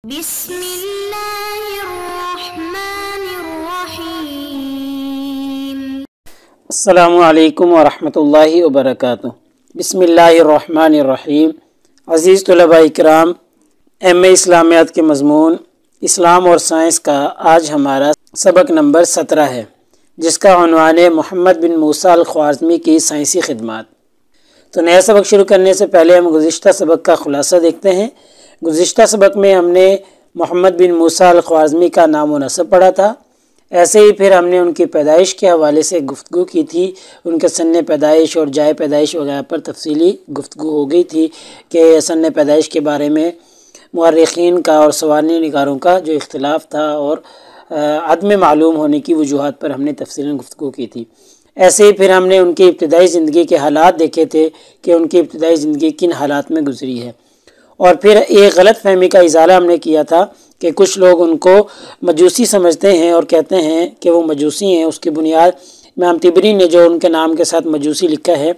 بسم اللہ الرحمن الرحیم۔ السلام علیکم ورحمۃ اللہ وبرکاتہ۔ بسم اللہ الرحمن الرحیم۔ عزیز طلباء اکرام، ایم اے اسلامیات کے مضمون اسلام اور سائنس کا آج ہمارا سبق نمبر 17 ہے، جس کا عنوان ہے محمد بن موسیٰ الخوارزمی کی سائنسی خدمات۔ تو نیا سبق شروع کرنے سے پہلے ہم گزشتہ سبق کا خلاصہ دیکھتے ہیں۔ گزشتہ سبق میں ہم نے محمد بن موسیٰ الخوارزمی کا نام و نسب پڑھا تھا۔ ایسے ہی پھر ہم نے ان کی پیدائش کے حوالے سے گفتگو کی تھی، ان کے سن پیدائش اور جائے پیدائش وغیرہ پر تفصیلی گفتگو ہو گئی تھی کہ سن پیدائش کے بارے میں مورخین کا اور سوانح نگاروں کا جو اختلاف تھا اور عدم معلوم ہونے کی وجوہات پر ہم نے تفصیلاً گفتگو کی تھی۔ ایسے ہی پھر ہم نے ان کی ابتدائی زندگی کے حالات دیکھے تھے کہ ان کی ابتدائی زندگی کن حالات میں گزری ہے، اور پھر ایک غلط فہمی کا ازالہ ہم نے کیا تھا کہ کچھ لوگ ان کو مجوسی سمجھتے ہیں اور کہتے ہیں کہ وہ مجوسی ہیں۔ اس کی بنیاد امام طبری نے جو ان کے نام کے ساتھ مجوسی لکھا ہے،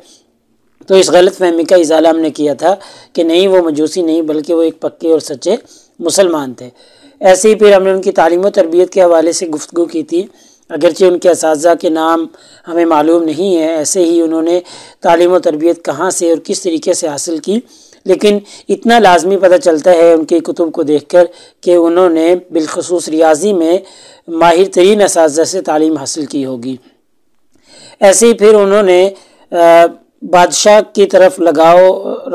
تو اس غلط فہمی کا ازالہ ہم نے کیا تھا کہ نہیں، وہ مجوسی نہیں بلکہ وہ ایک پکے اور سچے مسلمان تھے۔ ایسے ہی پھر ہم نے ان کی تعلیم و تربیت کے حوالے سے گفتگو کی تھی۔ اگرچہ ان کے اساتذہ کے نام ہمیں معلوم نہیں ہے، ایسے ہی انہوں نے تعلیم و تربیت کہاں سے اور کس طریقے سے حاصل کی، لیکن اتنا لازمی پتہ چلتا ہے ان کی کتب کو دیکھ کر کہ انہوں نے بالخصوص ریاضی میں ماہر ترین اساتذہ سے تعلیم حاصل کی ہوگی۔ ایسے ہی پھر انہوں نے بادشاہ کی طرف لگاؤ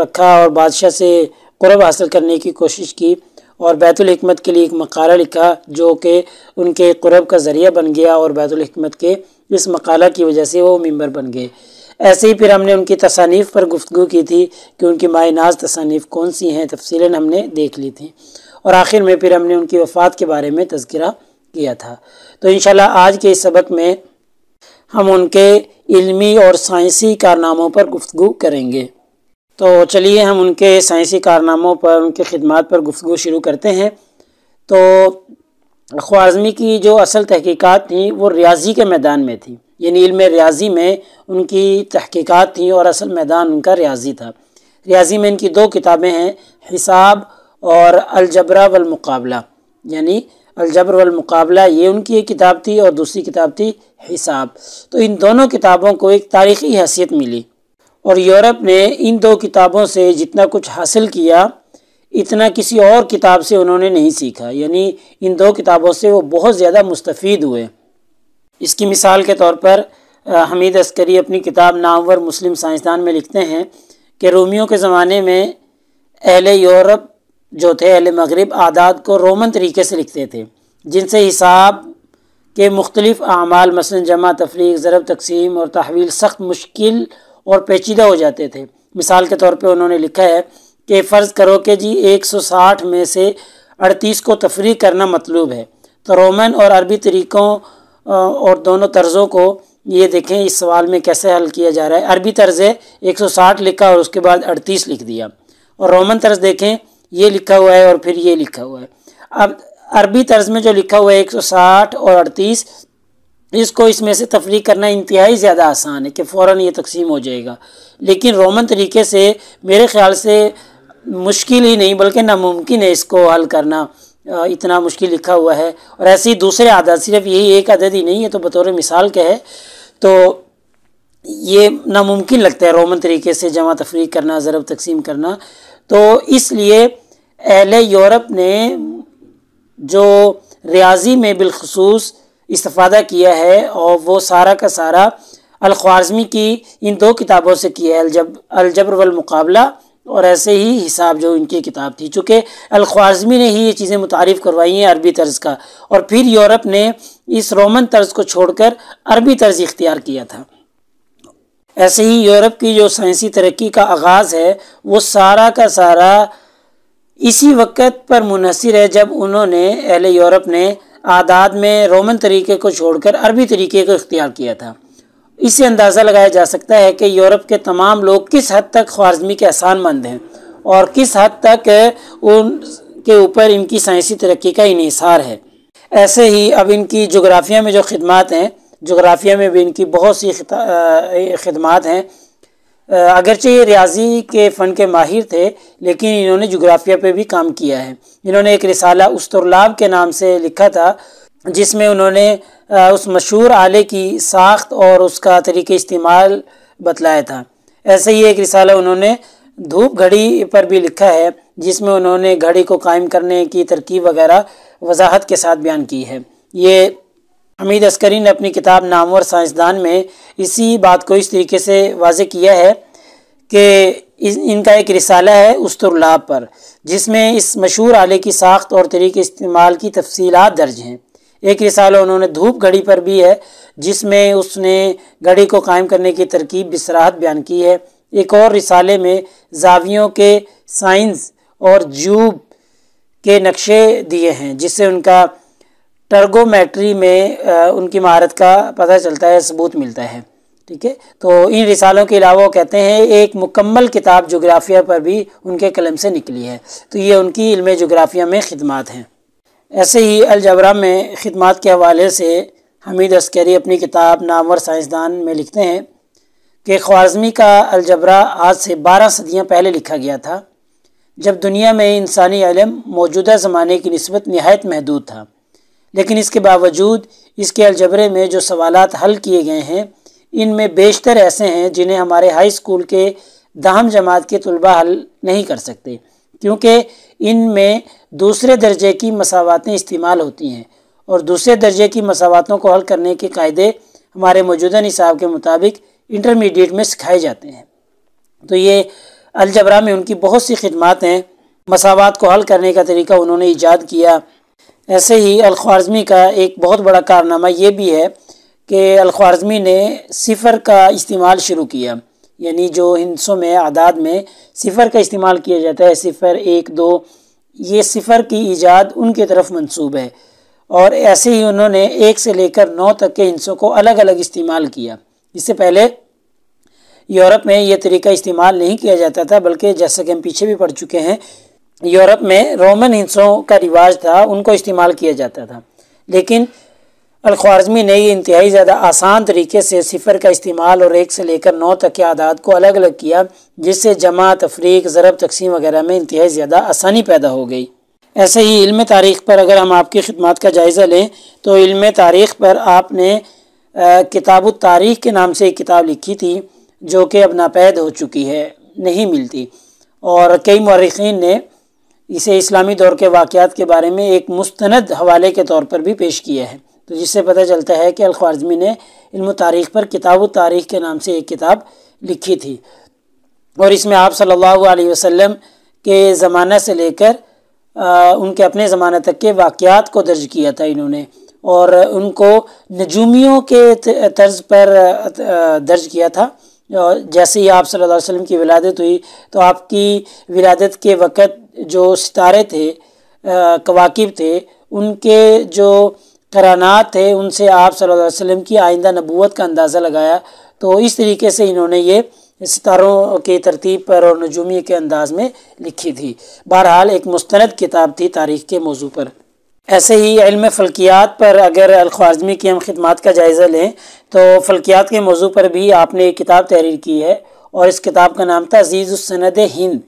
رکھا اور بادشاہ سے قرب حاصل کرنے کی کوشش کی، اور بیت الحکمت کے لیے ایک مقالہ لکھا جو کہ ان کے قرب کا ذریعہ بن گیا، اور بیت الحکمت کے اس مقالہ کی وجہ سے وہ ممبر بن گئے۔ ایسے ہی پھر ہم نے ان کی تصانیف پر گفتگو کی تھی کہ ان کی مائع ناز تصانیف کون سی ہیں، تفصیلاً ہم نے دیکھ لی تھی، اور آخر میں پھر ہم نے ان کی وفات کے بارے میں تذکرہ کیا تھا۔ تو انشاءاللہ آج کے اس سبق میں ہم ان کے علمی اور سائنسی کارناموں پر گفتگو کریں گے۔ تو چلیے ہم ان کے سائنسی کارناموں پر، ان کے خدمات پر گفتگو شروع کرتے ہیں۔ تو خوارزمی کی جو اصل تحقیقات تھیں وہ ریاضی کے میدان میں تھی، یعنی علم ریاضی میں ان کی تحقیقات تھیں اور اصل میدان ان کا ریاضی تھا۔ ریاضی میں ان کی دو کتابیں ہیں، حساب اور الجبر والمقابلہ، یعنی الجبر والمقابلہ یہ ان کی ایک کتاب تھی اور دوسری کتاب تھی حساب۔ تو ان دونوں کتابوں کو ایک تاریخی حیثیت ملی، اور یورپ نے ان دو کتابوں سے جتنا کچھ حاصل کیا اتنا کسی اور کتاب سے انہوں نے نہیں سیکھا، یعنی ان دو کتابوں سے وہ بہت زیادہ مستفید ہوئے۔ اس کی مثال کے طور پر حمید عسکری اپنی کتاب نامور مسلم سائنسدان میں لکھتے ہیں کہ رومیوں کے زمانے میں اہل یورپ جو تھے، اہل مغرب، اعداد کو رومن طریقے سے لکھتے تھے، جن سے حساب کے مختلف اعمال مثلا جمع، تفریق، ضرب، تقسیم اور تحویل سخت مشکل اور پیچیدہ ہو جاتے تھے۔ مثال کے طور پہ انہوں نے لکھا ہے کہ فرض کرو کہ جی 160 میں سے 38 کو تفریق کرنا مطلوب ہے، تو رومن اور عربی طریقوں اور دونوں طرزوں کو یہ دیکھیں اس سوال میں کیسے حل کیا جا رہا ہے۔ عربی طرز ہے 160 لکھا اور اس کے بعد 38 لکھ دیا، اور رومن طرز دیکھیں یہ لکھا ہوا ہے اور پھر یہ لکھا ہوا ہے۔ اب عربی طرز میں جو لکھا ہوا ہے 160 اور 38، اس کو اس میں سے تفریق کرنا انتہائی زیادہ آسان ہے کہ فوراً یہ تقسیم ہو جائے گا، لیکن رومن طریقے سے میرے خیال سے مشکل ہی نہیں بلکہ ناممکن ہے اس کو حل کرنا، اتنا مشکل لکھا ہوا ہے۔ اور ایسے ہی دوسرے عدد، صرف یہی ایک عدد ہی نہیں ہے، تو بطور مثال کے ہے تو یہ ناممکن لگتا ہے رومن طریقے سے جمع تفریق کرنا، ضرب تقسیم کرنا۔ تو اس لیے اہل یورپ نے جو ریاضی میں بالخصوص استفادہ کیا ہے، اور وہ سارا کا سارا الخوارزمی کی ان دو کتابوں سے کیا ہے، الجبر والمقابلہ اور ایسے ہی حساب جو ان کی کتاب تھی۔ چونکہ الخوارزمی نے ہی یہ چیزیں متعارف کروائی ہیں عربی طرز کا، اور پھر یورپ نے اس رومن طرز کو چھوڑ کر عربی طرز اختیار کیا تھا۔ ایسے ہی یورپ کی جو سائنسی ترقی کا آغاز ہے وہ سارا کا سارا اسی وقت پر منحصر ہے جب انہوں نے، اہل یورپ نے، اعداد میں رومن طریقے کو چھوڑ کر عربی طریقے کو اختیار کیا تھا۔ اس سے اندازہ لگایا جا سکتا ہے کہ یورپ کے تمام لوگ کس حد تک خوارزمی کے احسان مند ہیں، اور کس حد تک ان کے اوپر ان کی سائنسی ترقی کا انحصار ہے۔ ایسے ہی اب ان کی جغرافیہ میں جو خدمات ہیں، جغرافیہ میں بھی ان کی بہت سی خدمات ہیں۔ اگرچہ یہ ریاضی کے فن کے ماہر تھے لیکن انہوں نے جغرافیہ پہ بھی کام کیا ہے۔ انہوں نے ایک رسالہ اسطرلاب کے نام سے لکھا تھا جس میں انہوں نے اس مشہور آلے کی ساخت اور اس کا طریقہ استعمال بتلایا تھا۔ ایسے ہی ایک رسالہ انہوں نے دھوپ گھڑی پر بھی لکھا ہے جس میں انہوں نے گھڑی کو قائم کرنے کی ترکیب وغیرہ وضاحت کے ساتھ بیان کی ہے۔ یہ حمید عسکری نے اپنی کتاب نامور سائنسدان میں اسی بات کو اس طریقے سے واضح کیا ہے کہ ان کا ایک رسالہ ہے اسطرلاب پر جس میں اس مشہور آلے کی ساخت اور طریقہ استعمال کی تفصیلات درج ہیں۔ ایک رسالہ انہوں نے دھوپ گھڑی پر بھی ہے جس میں اس نے گھڑی کو قائم کرنے کی ترکیب بصراحت بیان کی ہے۔ ایک اور رسالے میں زاویوں کے سائنز اور جیوب کے نقشے دیے ہیں جس سے ان کا ٹرگومیٹری میں ان کی مہارت کا پتہ چلتا ہے، ثبوت ملتا ہے۔ ٹھیک ہے، تو ان رسالوں کے علاوہ وہ کہتے ہیں ایک مکمل کتاب جغرافیہ پر بھی ان کے قلم سے نکلی ہے، تو یہ ان کی علم جغرافیہ میں خدمات ہیں۔ ایسے ہی الجبرا میں خدمات کے حوالے سے حمید عسکری اپنی کتاب نامور سائنسدان میں لکھتے ہیں کہ خوارزمی کا الجبرا آج سے 12 صدیاں پہلے لکھا گیا تھا جب دنیا میں انسانی علم موجودہ زمانے کی نسبت نہایت محدود تھا، لیکن اس کے باوجود اس کے الجبرے میں جو سوالات حل کیے گئے ہیں ان میں بیشتر ایسے ہیں جنہیں ہمارے ہائی اسکول کے 10 جماعت کے طلباء حل نہیں کر سکتے، کیونکہ ان میں دوسرے درجے کی مساواتیں استعمال ہوتی ہیں اور دوسرے درجے کی مساواتوں کو حل کرنے کے قاعدے ہمارے موجودہ نصاب کے مطابق انٹرمیڈیٹ میں سکھائے جاتے ہیں۔ تو یہ الجبرا میں ان کی بہت سی خدمات ہیں، مساوات کو حل کرنے کا طریقہ انہوں نے ایجاد کیا۔ ایسے ہی الخوارزمی کا ایک بہت بڑا کارنامہ یہ بھی ہے کہ الخوارزمی نے صفر کا استعمال شروع کیا، یعنی جو ہندسوں میں اعداد میں صفر کا استعمال کیا جاتا ہے، 0، 1، 2، یہ صفر کی ایجاد ان کی طرف منسوب ہے، اور ایسے ہی انہوں نے 1 سے لے کر 9 تک کے ہندسوں کو الگ الگ استعمال کیا۔ اس سے پہلے یورپ میں یہ طریقہ استعمال نہیں کیا جاتا تھا، بلکہ جیسا کہ ہم پیچھے بھی پڑھ چکے ہیں یورپ میں رومن ہندسوں کا رواج تھا، ان کو استعمال کیا جاتا تھا، لیکن الخوارزمی نے یہ انتہائی زیادہ آسان طریقے سے صفر کا استعمال اور 1 سے لے کر 9 تک کے اعداد کو الگ الگ کیا، جس سے جمع، تفریق، ضرب، تقسیم وغیرہ میں انتہائی زیادہ آسانی پیدا ہو گئی۔ ایسے ہی علم تاریخ پر اگر ہم آپ کی خدمات کا جائزہ لیں تو علم تاریخ پر آپ نے کتاب التاریخ کے نام سے ایک کتاب لکھی تھی جو کہ اب ناپید ہو چکی ہے، نہیں ملتی، اور کئی مورخین نے اسے اسلامی دور کے واقعات کے بارے میں ایک مستند حوالے کے طور پر بھی پیش کیا ہے، تو جس سے پتہ چلتا ہے کہ الخوارزمی نے علم تاریخ پر کتاب التاریخ کے نام سے ایک کتاب لکھی تھی، اور اس میں آپ صلی اللہ علیہ وسلم کے زمانہ سے لے کر ان کے اپنے زمانہ تک کے واقعات کو درج کیا تھا انہوں نے، اور ان کو نجومیوں کے طرز پر درج کیا تھا۔ جیسے ہی آپ صلی اللہ علیہ وسلم کی ولادت ہوئی تو آپ کی ولادت کے وقت جو ستارے تھے، کواکب تھے، ان کے جو قرانات تھے ان سے آپ صلی اللہ علیہ وسلم کی آئندہ نبوت کا اندازہ لگایا، تو اس طریقے سے انہوں نے یہ ستاروں کی ترتیب پر اور نجومی کے انداز میں لکھی تھی۔ بہرحال ایک مستند کتاب تھی تاریخ کے موضوع پر۔ ایسے ہی علم فلکیات پر اگر الخوارزمی کی ہم خدمات کا جائزہ لیں تو فلکیات کے موضوع پر بھی آپ نے ایک کتاب تحریر کی ہے، اور اس کتاب کا نام تھا عزیز السند ہند۔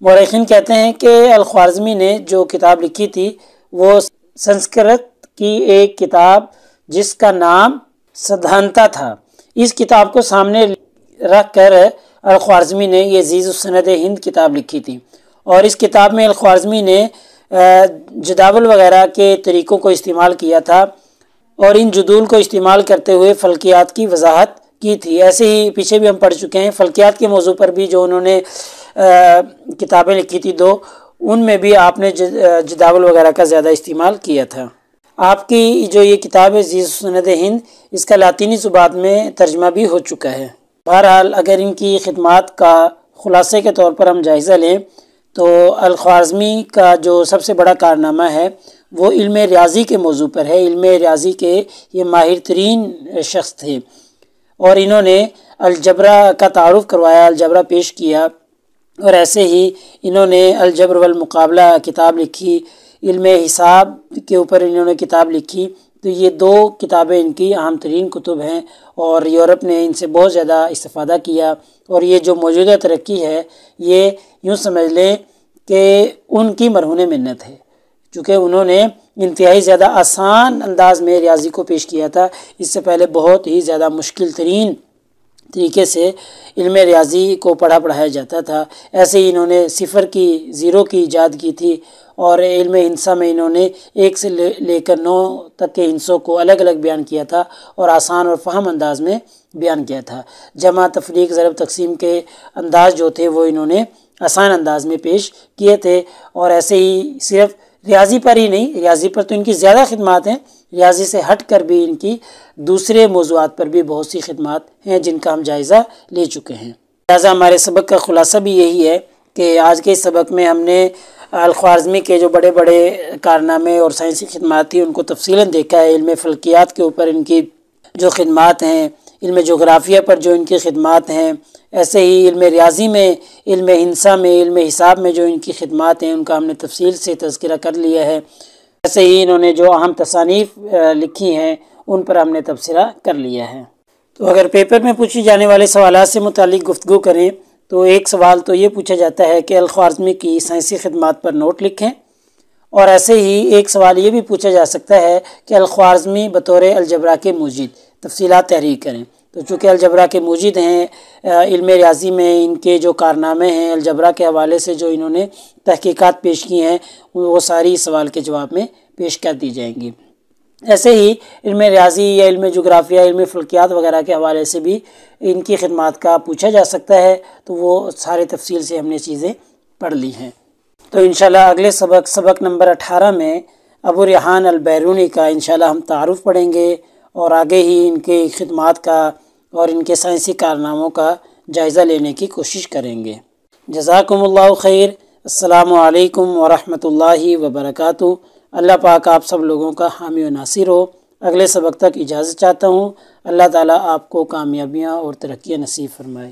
مورخین کہتے ہیں کہ الخوارزمی نے جو کتاب لکھی تھی وہ سنسکرت کی ایک کتاب جس کا نام سدھانتا تھا، اس کتاب کو سامنے رکھ کر الخوارزمی نے یہ عزیز السند ہند کتاب لکھی تھی، اور اس کتاب میں الخوارزمی نے جداول وغیرہ کے طریقوں کو استعمال کیا تھا، اور ان جدول کو استعمال کرتے ہوئے فلکیات کی وضاحت کی تھی۔ ایسے ہی پیچھے بھی ہم پڑھ چکے ہیں فلکیات کے موضوع پر بھی جو انہوں نے کتابیں لکھی تھی 2، ان میں بھی آپ نے جداول وغیرہ کا زیادہ استعمال کیا تھا۔ آپ کی جو یہ کتاب ہے عزیز السند ہند، اس کا لاطینی زبان میں ترجمہ بھی ہو چکا ہے۔ بہرحال اگر ان کی خدمات کا خلاصے کے طور پر ہم جائزہ لیں تو الخوارزمی کا جو سب سے بڑا کارنامہ ہے وہ علم ریاضی کے موضوع پر ہے۔ علم ریاضی کے یہ ماہر ترین شخص تھے، اور انہوں نے الجبرا کا تعارف کروایا، الجبرا پیش کیا، اور ایسے ہی انہوں نے الجبر والمقابلہ کتاب لکھی، علم حساب کے اوپر انہوں نے کتاب لکھی، تو تو یہ 2 کتابیں ان کی اہم ترین کتب ہیں، اور یورپ نے ان سے بہت زیادہ استفادہ کیا، اور یہ جو موجودہ ترقی ہے یہ یوں سمجھ لیں کہ ان کی مرہون منت ہے، چونکہ انہوں نے انتہائی زیادہ آسان انداز میں ریاضی کو پیش کیا تھا۔ اس سے پہلے بہت ہی زیادہ مشکل ترین طریقے سے علم ریاضی کو پڑھایا جاتا تھا۔ ایسے ہی انہوں نے 0 کی ایجاد کی تھی، اور علم ہندسہ میں انہوں نے 1 سے لے کر 9 تک کے ہندسوں کو الگ الگ بیان کیا تھا، اور آسان اور فہم انداز میں بیان کیا تھا۔ جمع، تفریق، ضرب، تقسیم کے انداز جو تھے وہ انہوں نے آسان انداز میں پیش کیے تھے۔ اور ایسے ہی صرف ریاضی پر ہی نہیں، ریاضی پر تو ان کی زیادہ خدمات ہیں، ریاضی سے ہٹ کر بھی ان کی دوسرے موضوعات پر بھی بہت سی خدمات ہیں جن کا ہم جائزہ لے چکے ہیں۔ لہٰذا ہمارے سبق کا خلاصہ بھی یہی ہے کہ آج کے اس سبق میں ہم نے الخوارزمی کے جو بڑے بڑے کارنامے اور سائنسی خدمات تھیں ان کو تفصیلاً دیکھا ہے۔ علم فلکیات کے اوپر ان کی جو خدمات ہیں، علم جغرافیہ پر جو ان کی خدمات ہیں، ایسے ہی علم ریاضی میں، علم ہندسہ میں، علم حساب میں جو ان کی خدمات ہیں ان کا ہم نے تفصیل سے تذکرہ کر لیا ہے۔ ایسے ہی انہوں نے جو اہم تصانیف لکھی ہیں ان پر ہم نے تبصرہ کر لیا ہے۔ تو اگر پیپر میں پوچھی جانے والے سوالات سے متعلق گفتگو کریں تو ایک سوال تو یہ پوچھا جاتا ہے کہ الخوارزمی کی سائنسی خدمات پر نوٹ لکھیں، اور ایسے ہی ایک سوال یہ بھی پوچھا جا سکتا ہے کہ الخوارزمی بطور الجبرا کے موجد تفصیلات تحریر کریں۔ تو چونکہ الجبرا کے موجد ہیں، علم ریاضی میں ان کے جو کارنامے ہیں الجبرا کے حوالے سے جو انہوں نے تحقیقات پیش کی ہیں وہ ساری سوال کے جواب میں پیش کر دی جائیں گی۔ ایسے ہی علم ریاضی یا علم جغرافیہ، علم فلکیات وغیرہ کے حوالے سے بھی ان کی خدمات کا پوچھا جا سکتا ہے، تو وہ سارے تفصیل سے ہم نے چیزیں پڑھ لی ہیں۔ تو انشاءاللہ اگلے سبق نمبر 18 میں ابو ریحان البیرونی کا انشاءاللہ ہم تعارف پڑھیں گے، اور آگے ہی ان کے خدمات کا اور ان کے سائنسی کارناموں کا جائزہ لینے کی کوشش کریں گے۔ جزاکم اللہ خیر۔ السلام علیکم ورحمۃ اللہ وبرکاتہ۔ اللہ پاک آپ سب لوگوں کا حامی و ناصر ہو۔ اگلے سبق تک اجازت چاہتا ہوں۔ اللہ تعالیٰ آپ کو کامیابیاں اور ترقیاں نصیب فرمائے۔